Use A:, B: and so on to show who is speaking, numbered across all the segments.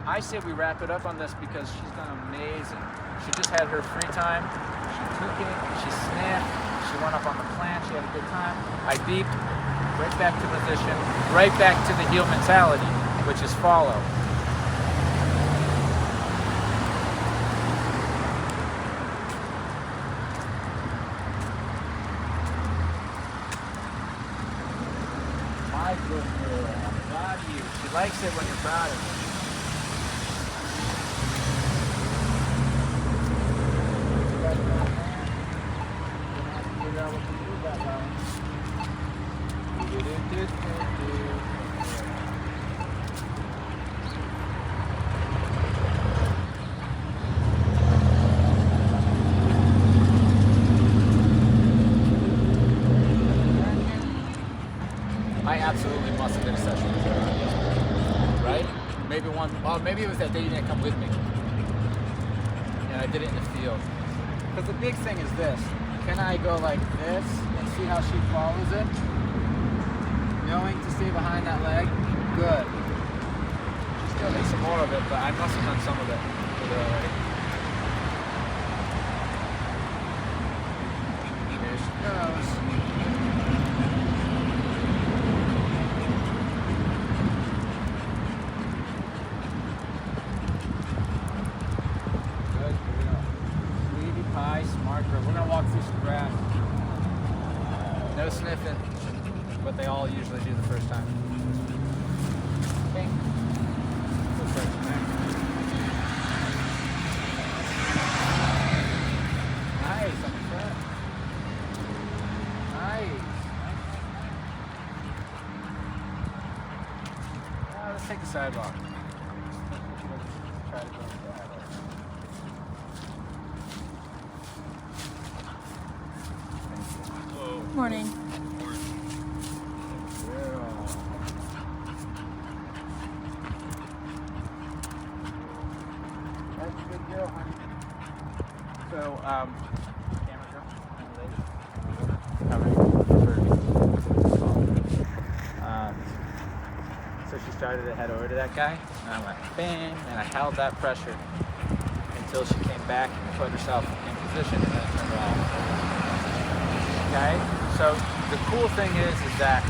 A: I say we wrap it up on this because she's done amazing. She just had her free time. She took it, she sniffed, she went up on the plant, she had a good time. I beeped, right back to position, right back to the heel mentality, which is follow. My good girl, I'm proud of you. She likes it when you're proud of her. I absolutely must have been a session with her, right? Maybe one, well, maybe it was that day you didn't come with me. And I did it in the field. Because the big thing is this. Can I go like this and see how she follows it? Knowing to stay behind that leg? Good. She's still doing some more of it, but I must have done some of it with her already. There she goes. We're gonna walk through some grass. No sniffing, but they all usually do the first time. Okay. Go first, man. Nice on the front. Nice. Let's take the sidewalk. Try to go to the highway.
B: Morning.
A: That's a good girl, honey. So, camera girl, so she started to head over to that guy, and I went bang, and I held that pressure until she came back and put herself in position, and then I turned her off. Okay? So the cool thing is that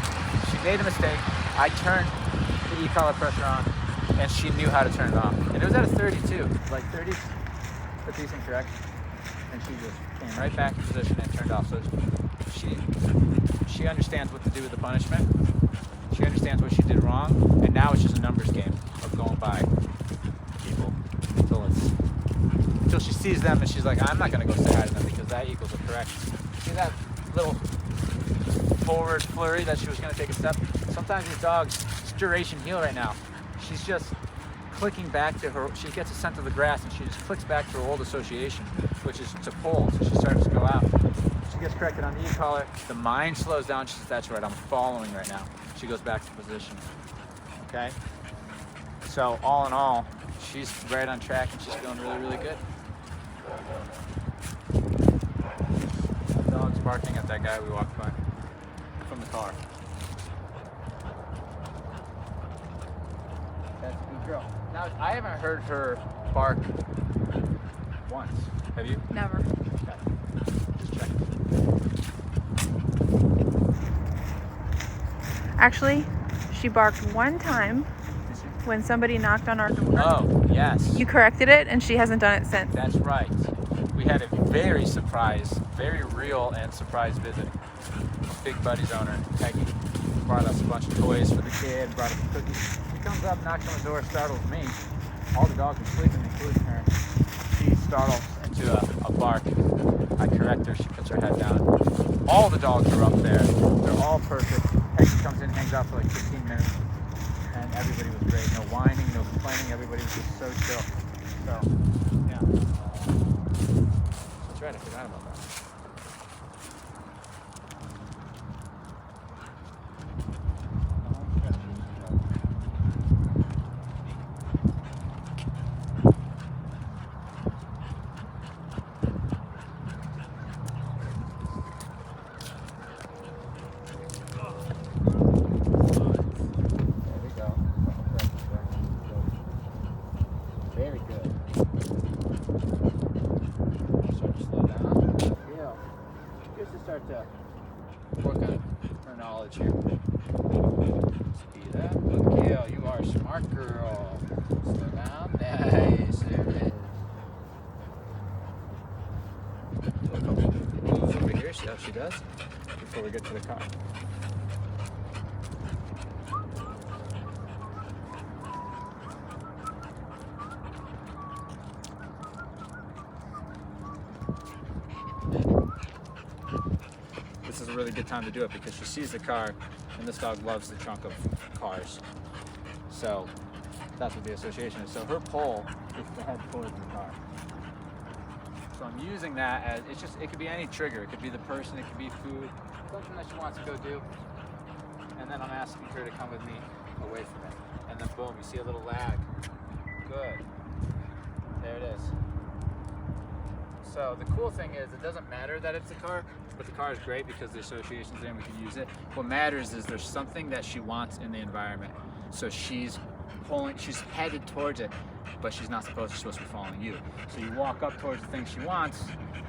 A: she made a mistake. I turned the e-collar pressure on, and she knew how to turn it off. And it was at a 32, like 30's a decent correction. And she just came right back in position and turned off. So she understands what to do with the punishment. She understands what she did wrong, and now it's just a numbers game of going by people until she sees them and she's like, I'm not gonna go say hi to them because that equals a correction. See that little forward flurry that she was going to take a step? Sometimes these dogs, it's duration heel right now. She's just clicking back to her, she gets a scent of the grass and she just clicks back to her old association, which is to pull, so she starts to go out. She gets corrected on the e-collar, the mind slows down, she says, that's right, I'm following right now. She goes back to position, okay? So all in all, she's right on track and she's feeling really, really good. Dog's barking at that guy we walked by from the car. That's a good girl. Now, I haven't heard her bark once. Have you?
B: Never.
A: Okay. Just check.
B: Actually, she barked one time when somebody knocked on our door.
A: Oh, yes.
B: You corrected it, and she hasn't done it since.
A: That's right. We had a very real and surprise visit. Big Buddy's owner, Peggy, brought us a bunch of toys for the kid, brought us cookies. She comes up, knocks on the door, startles me. All the dogs are sleeping, including her. She startles into a bark. I correct her, she puts her head down. All the dogs are up there. They're all perfect. Peggy comes in, hangs out for like 15 minutes. And everybody was great. No whining, no complaining. Everybody was just so chill. So, yeah. That's right, I forgot about that. start to work on her knowledge here. Speed up. Look, Gail, you are a smart girl. Slow down. Nice. There it is. Do a couple moves over here. See how she does before we get to the car. This is a really good time to do it because she sees the car, and this dog loves the trunk of cars. So that's what the association is. So her pull is to head towards the car. So I'm using that as, it could be any trigger. It could be the person, it could be food, something that she wants to go do. And then I'm asking her to come with me away from it. And then boom, you see a little lag. Good. There it is. So the cool thing is, it doesn't matter that it's a car, but the car is great because the association's there and we can use it. What matters is there's something that she wants in the environment. So she's headed towards it, but she's not supposed to, she's supposed to be following you. So you walk up towards the thing she wants,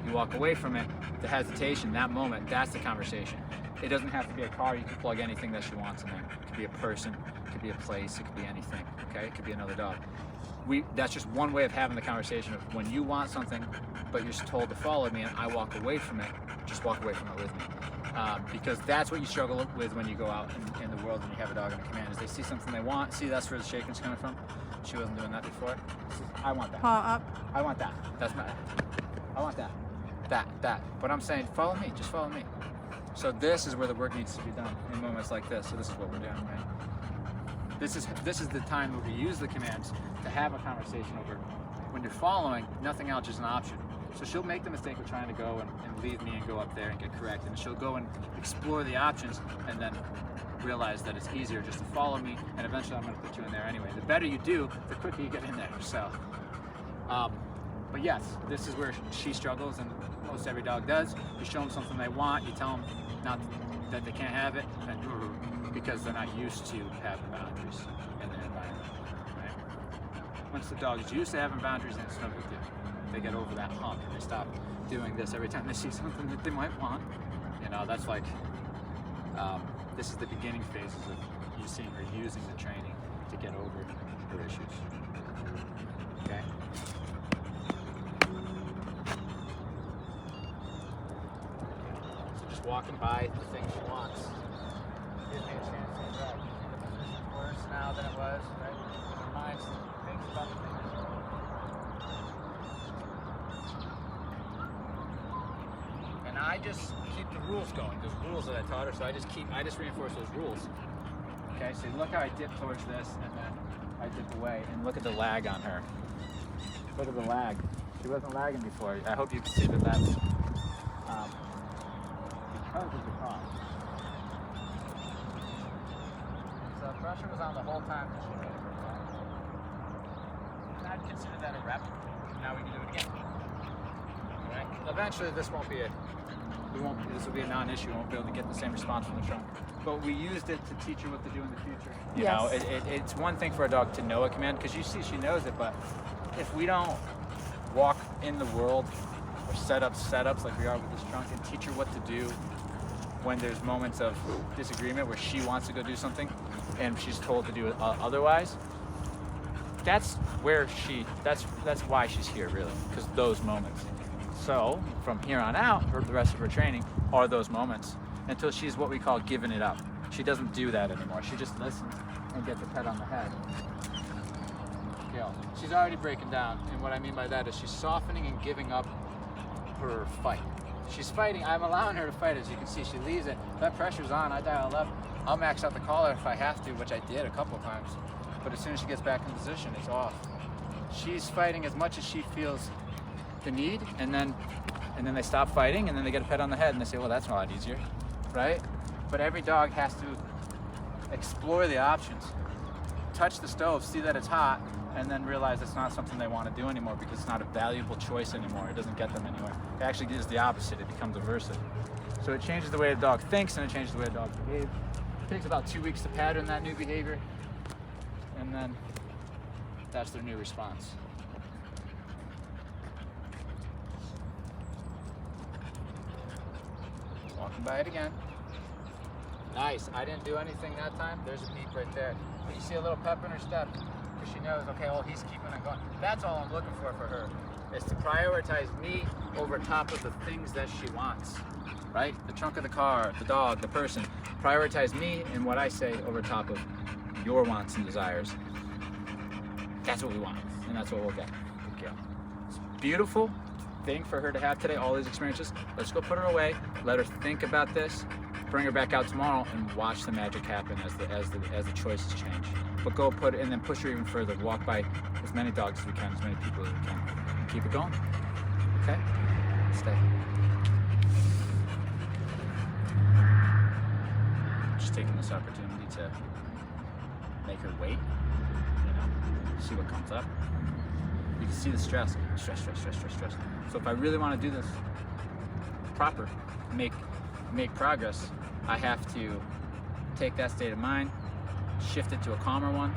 A: you walk away from it, the hesitation, that moment, that's the conversation. It doesn't have to be a car, you can plug anything that she wants in there. It could be a person, it could be a place, it could be anything, okay? It could be another dog. That's just one way of having the conversation of when you want something, but you're told to follow me and I walk away from it, just walk away from it with me. Because that's what you struggle with when you go out in the world and you have a dog in a command, is they see something they want. See, that's where the shaking's coming from. She wasn't doing that before. I want that.
B: Paw up.
A: I want that. That's my, I want that. That. But I'm saying, follow me, just follow me. So this is where the work needs to be done in moments like this. So this is what we're doing, right? This is the time that we use the commands to have a conversation over. When you're following, nothing else is an option. So she'll make the mistake of trying to go and leave me and go up there and get corrected. And she'll go and explore the options and then realize that it's easier just to follow me, and eventually I'm going to put you in there anyway. The better you do, the quicker you get in there. So, but yes, this is where she struggles, and most every dog does. You show them something they want, you tell them not that they can't have it, and because they're not used to having boundaries in their environment. Right? Once the dog is used to having boundaries, then it's no big deal. They get over that hump and they stop doing this every time they see something that they might want. You know, that's like, this is the beginning phases of you seeing her using the training to get over her issues. Okay? So just walking by the thing she wants gives me a chance to interact. It's worse now than it was, right? Her mind thinks about the things. I just keep the rules going. There's rules that I taught her, so I just reinforce those rules. Okay, so look how I dip towards this, and then I dip away, and look at the lag on her. Look at the lag. She wasn't lagging before. I hope you can see that that's because of the car. So pressure was on the whole time that she made it for that. And I'd consider that a rep. Now we can do it again. Right? Eventually, this won't be this will be a non-issue. We won't be able to get the same response from the trunk. But we used it to teach her what to do in the future. You know, it's one thing for a dog to know a command, because you see she knows it, but if we don't walk in the world or set up setups like we are with this trunk and teach her what to do when there's moments of disagreement where she wants to go do something and she's told to do it otherwise, that's why she's here, really, because those moments. So from here on out, the rest of her training are those moments until she's what we call giving it up. She doesn't do that anymore. She just listens and gets a pet on the head. Gail, she's already breaking down, and what I mean by that is she's softening and giving up her fight. She's fighting. I'm allowing her to fight. As you can see, she leaves it. That pressure's on. I dial up. I'll max out the collar if I have to, which I did a couple of times. But as soon as she gets back in position, it's off. She's fighting as much as she feels the need, and then they stop fighting, and then they get a pet on the head, and they say, well, that's a lot easier, right? But every dog has to explore the options, touch the stove, see that it's hot, and then realize it's not something they want to do anymore because it's not a valuable choice anymore. It doesn't get them anywhere. It actually is the opposite. It becomes aversive. So it changes the way a dog thinks, and it changes the way a dog behaves. It takes about 2 weeks to pattern that new behavior, and then that's their new response. By it again. Nice. I didn't do anything that time. There's a beep right there. But you see a little pep in her step because she knows, okay, well, he's keeping it going. That's all I'm looking for her, is to prioritize me over top of the things that she wants, right? The trunk of the car, the dog, the person. Prioritize me and what I say over top of your wants and desires. That's what we want, and that's what we'll get. Good girl. It's a beautiful thing for her to have today, all these experiences. Let's go put her away, let her think about this, bring her back out tomorrow, and watch the magic happen as the choices change. But go put it, and then push her even further. Walk by as many dogs as we can, as many people as we can. And keep it going. Okay? Stay. Just taking this opportunity to make her wait, see what comes up. You can see the stress. So if I really want to do this proper, make progress, I have to take that state of mind, shift it to a calmer one,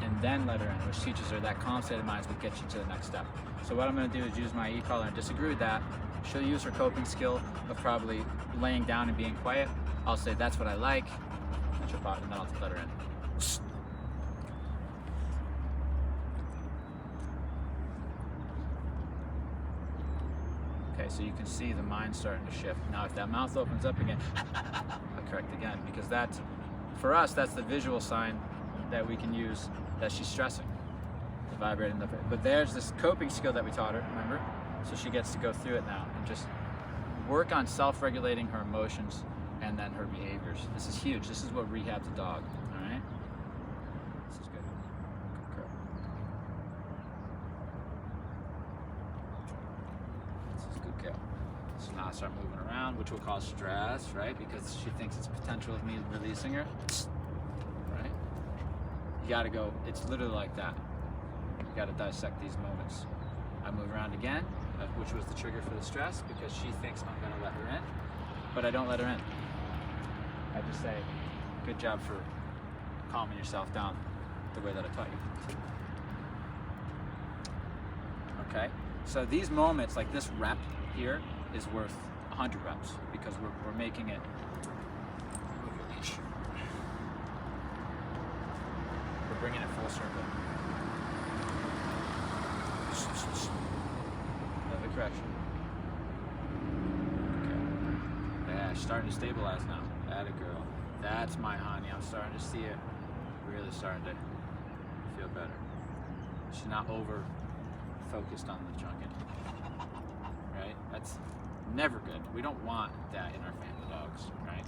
A: and then let her in, which teaches her that calm state of mind is what gets you to the next step. So what I'm going to do is use my e-collar and disagree with that. She'll use her coping skill of probably laying down and being quiet. I'll say that's what I like, and then I'll let her in. Okay, so you can see the mind starting to shift. Now if that mouth opens up again, I'll correct again, because that's, for us, that's the visual sign that we can use that she's stressing, the vibrating. But there's this coping skill that we taught her, remember? So she gets to go through it now and just work on self-regulating her emotions and then her behaviors. This is huge. This is what rehabs a dog, all right? This is good. Good girl. This is good girl. So now I start moving around, which will cause stress, right? Because she thinks it's potential of me releasing her, right? You gotta go, it's literally like that. You gotta dissect these moments. I move around again, which was the trigger for the stress, because she thinks I'm gonna let her in, but I don't let her in. I just say, good job for calming yourself down the way that I taught you. Okay, so these moments, like this rep here, is worth 100 reps, because we're making it. We're bringing it full circle. Another correction. Okay. Yeah, she's starting to stabilize now. Atta girl. That's my honey. I'm starting to see it. Really starting to feel better. She's not over focused on the trunk anymore. Right? That's never good. We don't want that in our family dogs, right?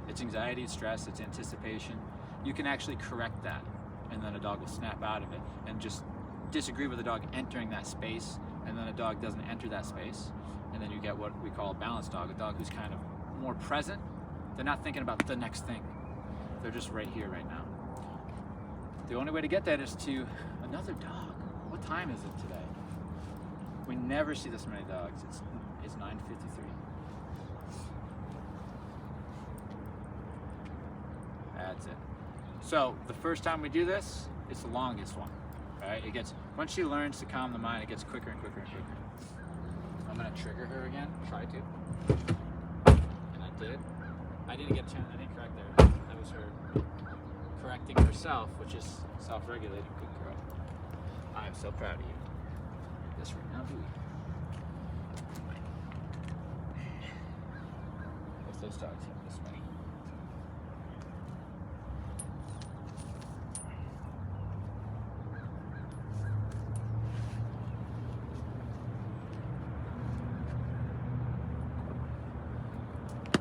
A: It's anxiety, it's stress, it's anticipation. You can actually correct that, and then a dog will snap out of it and just disagree with the dog entering that space, and then a dog doesn't enter that space, and then you get what we call a balanced dog, a dog who's kind of more present. They're not thinking about the next thing. They're just right here, right now. The only way to get that is to another dog. What time is it today? We never see this many dogs. It's 9:53. That's it. So the first time we do this, it's the longest one. Right? Once she learns to calm the mind, it gets quicker and quicker and quicker. I'm gonna trigger her again. Try to. And I did. I didn't get a chance. I didn't correct there. That was her correcting herself, which is self-regulating. Good girl. I am so proud of you. This right now, Dewey. If those dogs have this many.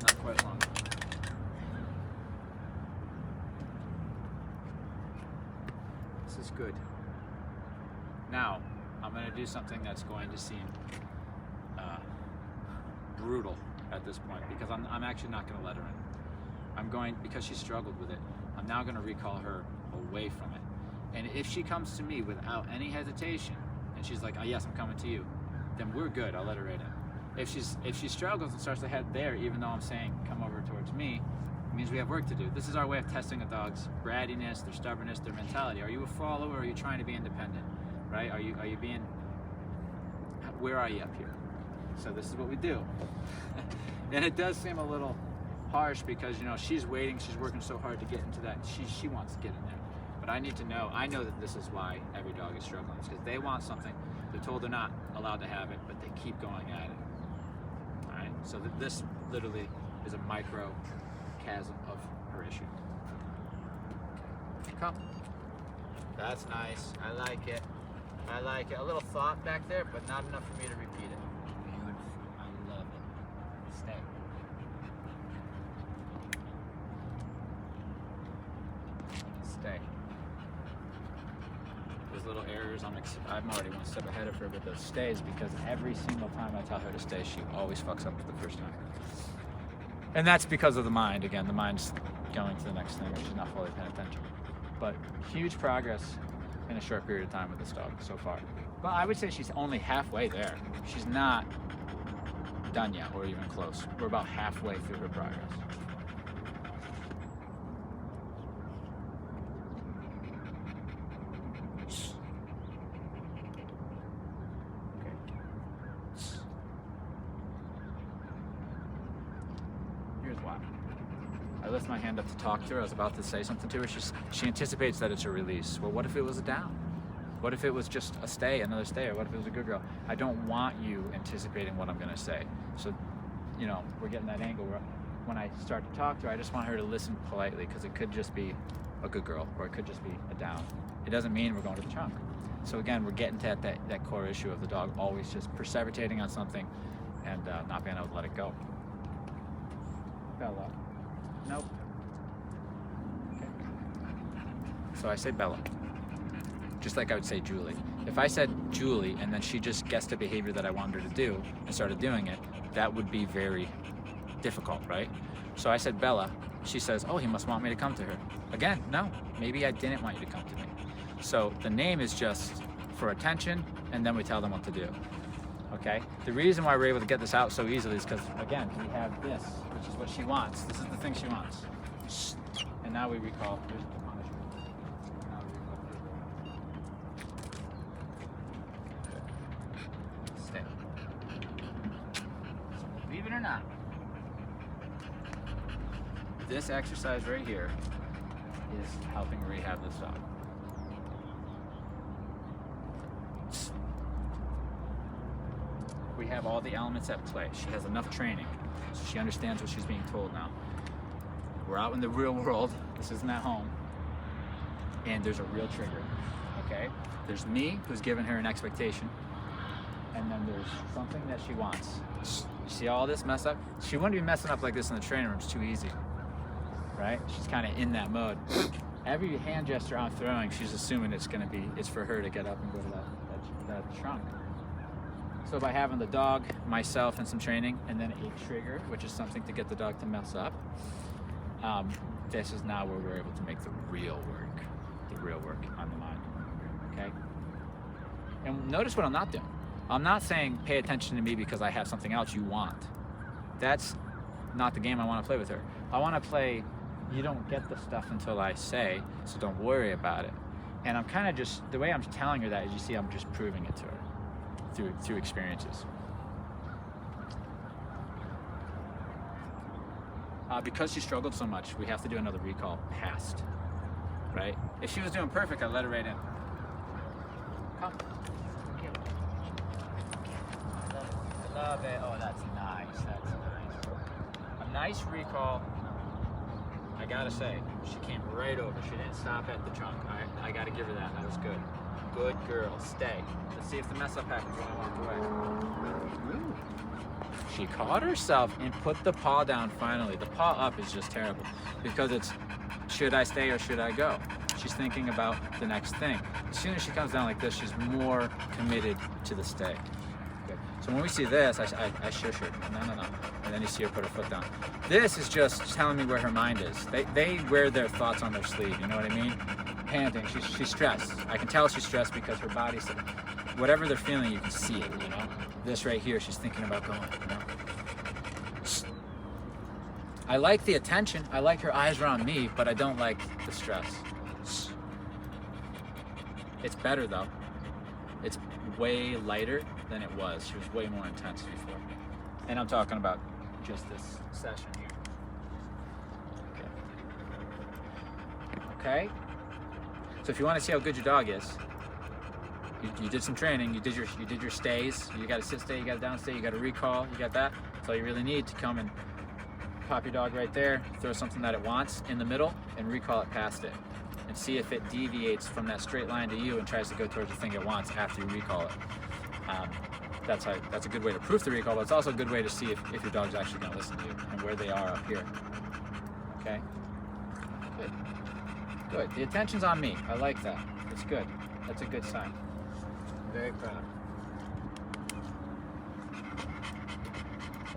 A: Not quite long. This is good. Now, I'm going to do something that's going to seem brutal at this point, because I'm actually not going to let her in. Because she struggled with it, I'm now going to recall her away from it. And if she comes to me without any hesitation, and she's like, oh yes, I'm coming to you, then we're good, I'll let her right in. If she struggles and starts to head there, even though I'm saying come over towards me, it means we have work to do. This is our way of testing a dog's brattiness, their stubbornness, their mentality. Are you a follower, or are you trying to be independent? Right? Are you being, where are you up here? So this is what we do. And it does seem a little harsh because, you know, she's waiting, she's working so hard to get into that. She wants to get in there. But I need to know, I know that this is why every dog is struggling. It's because they want something. They're told they're not allowed to have it, but they keep going at it. All right? So this literally is a micro chasm of her issue. Come. That's nice. I like it. I like it. A little thought back there, but not enough for me to repeat it. Beautiful. I love it. Stay. Stay. Those little errors, I'm already one step ahead of her with those stays because every single time I tell her to stay, she always fucks up for the first time. And that's because of the mind. Again, the mind's going to the next thing, or she's not fully paying attention. But huge progress in a short period of time with this dog so far. But I would say she's only halfway there. She's not done yet, or even close. We're about halfway through her progress. Here's why. I lift my hand up to talk to her. I was about to say something to her. She anticipates that it's a release. Well, what if it was a down? What if it was just a stay, another stay? Or what if it was a good girl? I don't want you anticipating what I'm gonna say. So, you know, we're getting that angle where when I start to talk to her, I just want her to listen politely because it could just be a good girl or it could just be a down. It doesn't mean we're going to the trunk. So again, we're getting to that core issue of the dog always just perseverating on something and not being able to let it go. Bella. Nope. Okay. So I say Bella, just like I would say Julie. If I said Julie and then she just guessed a behavior that I wanted her to do and started doing it, that would be very difficult, right? So I said Bella. She says, oh, he must want me to come to her. Again, no, maybe I didn't want you to come to me. So the name is just for attention, and then we tell them what to do. Okay? The reason why we're able to get this out so easily is because, again, we have this, which is what she wants. This is the thing she wants. And now we recall, here's the punishment. Now we recall. Stay. So believe it or not, this exercise right here is helping rehab this dog. We have all the elements at play. She has enough training, so she understands what she's being told now. We're out in the real world. This isn't at home. And there's a real trigger, okay? There's me, who's giving her an expectation, and then there's something that she wants. You see all this mess up? She wouldn't be messing up like this in the training room. It's too easy, right? She's kind of in that mode. Every hand gesture I'm throwing, she's assuming it's for her to get up and go to that trunk. So by having the dog, myself, and some training, and then a trigger, which is something to get the dog to mess up, this is now where we're able to make the real work on the mind, okay? And notice what I'm not doing. I'm not saying pay attention to me because I have something else you want. That's not the game I want to play with her. I want to play, you don't get the stuff until I say, so don't worry about it. And I'm kind of just, the way I'm telling her that is, you see, I'm just proving it to her. Through experiences. Because she struggled so much, we have to do another recall past, right? If she was doing perfect, I'd let her right in. Come. I love it. Oh, that's nice. That's nice. A nice recall. I gotta say, she came right over. She didn't stop at the trunk. I gotta give her that. That was good. Good girl. Stay. Let's see if the mess up happens when I walk away. Ooh. She caught herself and put the paw down finally. The paw up is just terrible because it's, should I stay or should I go? She's thinking about the next thing. As soon as she comes down like this, she's more committed to the stay. Okay. So when we see this, I shush her. No. And then you see her put her foot down. This is just telling me where her mind is. They wear their thoughts on their sleeve, you know what I mean? Panting, she's stressed. I can tell she's stressed because her body's, whatever they're feeling, you can see it, you know? This right here, she's thinking about going, you know? I like the attention, I like her eyes around me, but I don't like the stress. It's better though. It's way lighter than it was. She was way more intense before. And I'm talking about just this session here. Okay. So if you want to see how good your dog is, you did some training, you did your stays, you got a sit stay, you got a down stay, you got a recall, you got that. That's all you really need to come and pop your dog right there, throw something that it wants in the middle, and recall it past it. And see if it deviates from that straight line to you and tries to go towards the thing it wants after you recall it. That's a good way to proof the recall, but it's also a good way to see if your dog's actually going to listen to you and where they are up here. Okay? Good. Good. The attention's on me. I like that. It's good. That's a good sign. I'm very proud.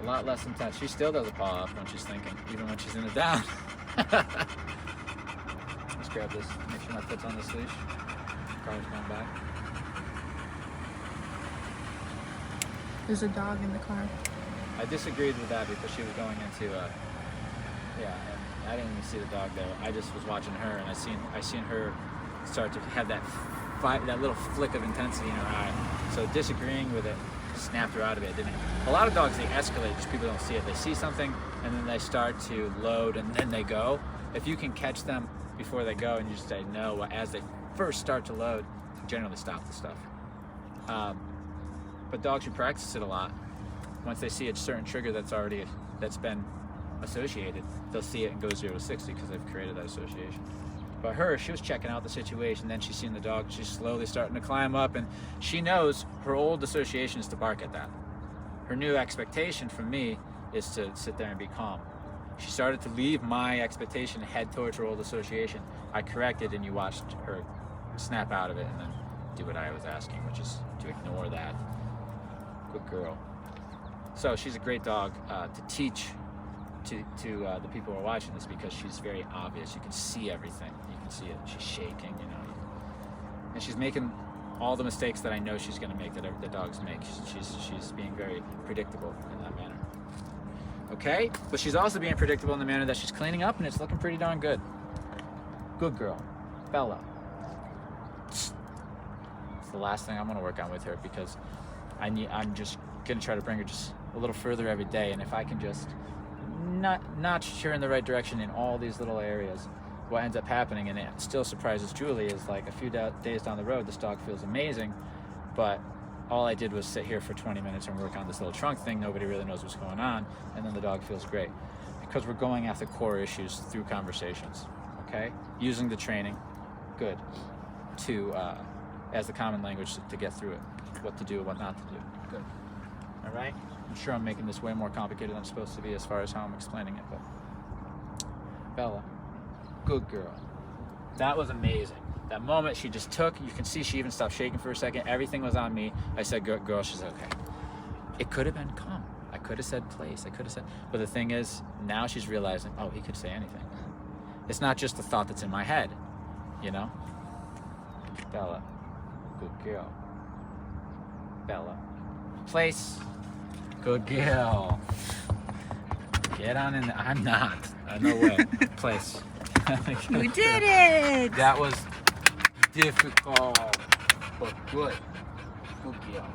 A: A lot less intense. She still does a paw off when she's thinking, even when she's in a down. Let's grab this. Make sure my foot's on this leash. Car's going back.
B: There's a dog in the car.
A: I disagreed with that because she was going into yeah, and I didn't even see the dog there. I just was watching her, and I seen her start to have that little flick of intensity in her eye. So disagreeing with it snapped her out of it. A lot of dogs, they escalate, just people don't see it. They see something and then they start to load and then they go. If you can catch them before they go and you just say no as they first start to load, generally stop the stuff. But dogs who practice it a lot, once they see a certain trigger that's been associated, they'll see it and go 0 to 60 because they've created that association. But her, she was checking out the situation, then she's seen the dog, she's slowly starting to climb up, and she knows her old association is to bark at that. Her new expectation from me is to sit there and be calm. She started to leave my expectation and head towards her old association. I corrected, and you watched her snap out of it and then do what I was asking, which is to ignore that. Good girl. So she's a great dog to teach to the people who are watching this, because she's very obvious. You can see everything. You can see it. She's shaking, you know. And she's making all the mistakes that I know she's going to make, that the dogs make. She's being very predictable in that manner. Okay? But she's also being predictable in the manner that she's cleaning up, and it's looking pretty darn good. Good girl. Bella. It's the last thing I'm going to work on with her, because I'm just going to try to bring her just a little further every day, and if I can just notch her in the right direction in all these little areas, what ends up happening, and it still surprises Julie, is like a few days down the road, this dog feels amazing, but all I did was sit here for 20 minutes and work on this little trunk thing. Nobody really knows what's going on, and then the dog feels great, because we're going after core issues through conversations. Okay, using the training, good, to as the common language to get through it, what to do, what not to do. Good. All right. I'm sure I'm making this way more complicated than it's supposed to be as far as how I'm explaining it, but Bella, good girl. That was amazing. That moment she just took, you can see she even stopped shaking for a second. Everything was on me. I said, good girl. She's okay. It could have been calm. I could have said place. I could have said, but the thing is, now she's realizing, oh, he could say anything. It's not just the thought that's in my head, you know? Bella, good girl. Bella, place. Good girl. Get on in there. I'm not. No way. Place.
B: You did it!
A: That was difficult, but good. Good girl.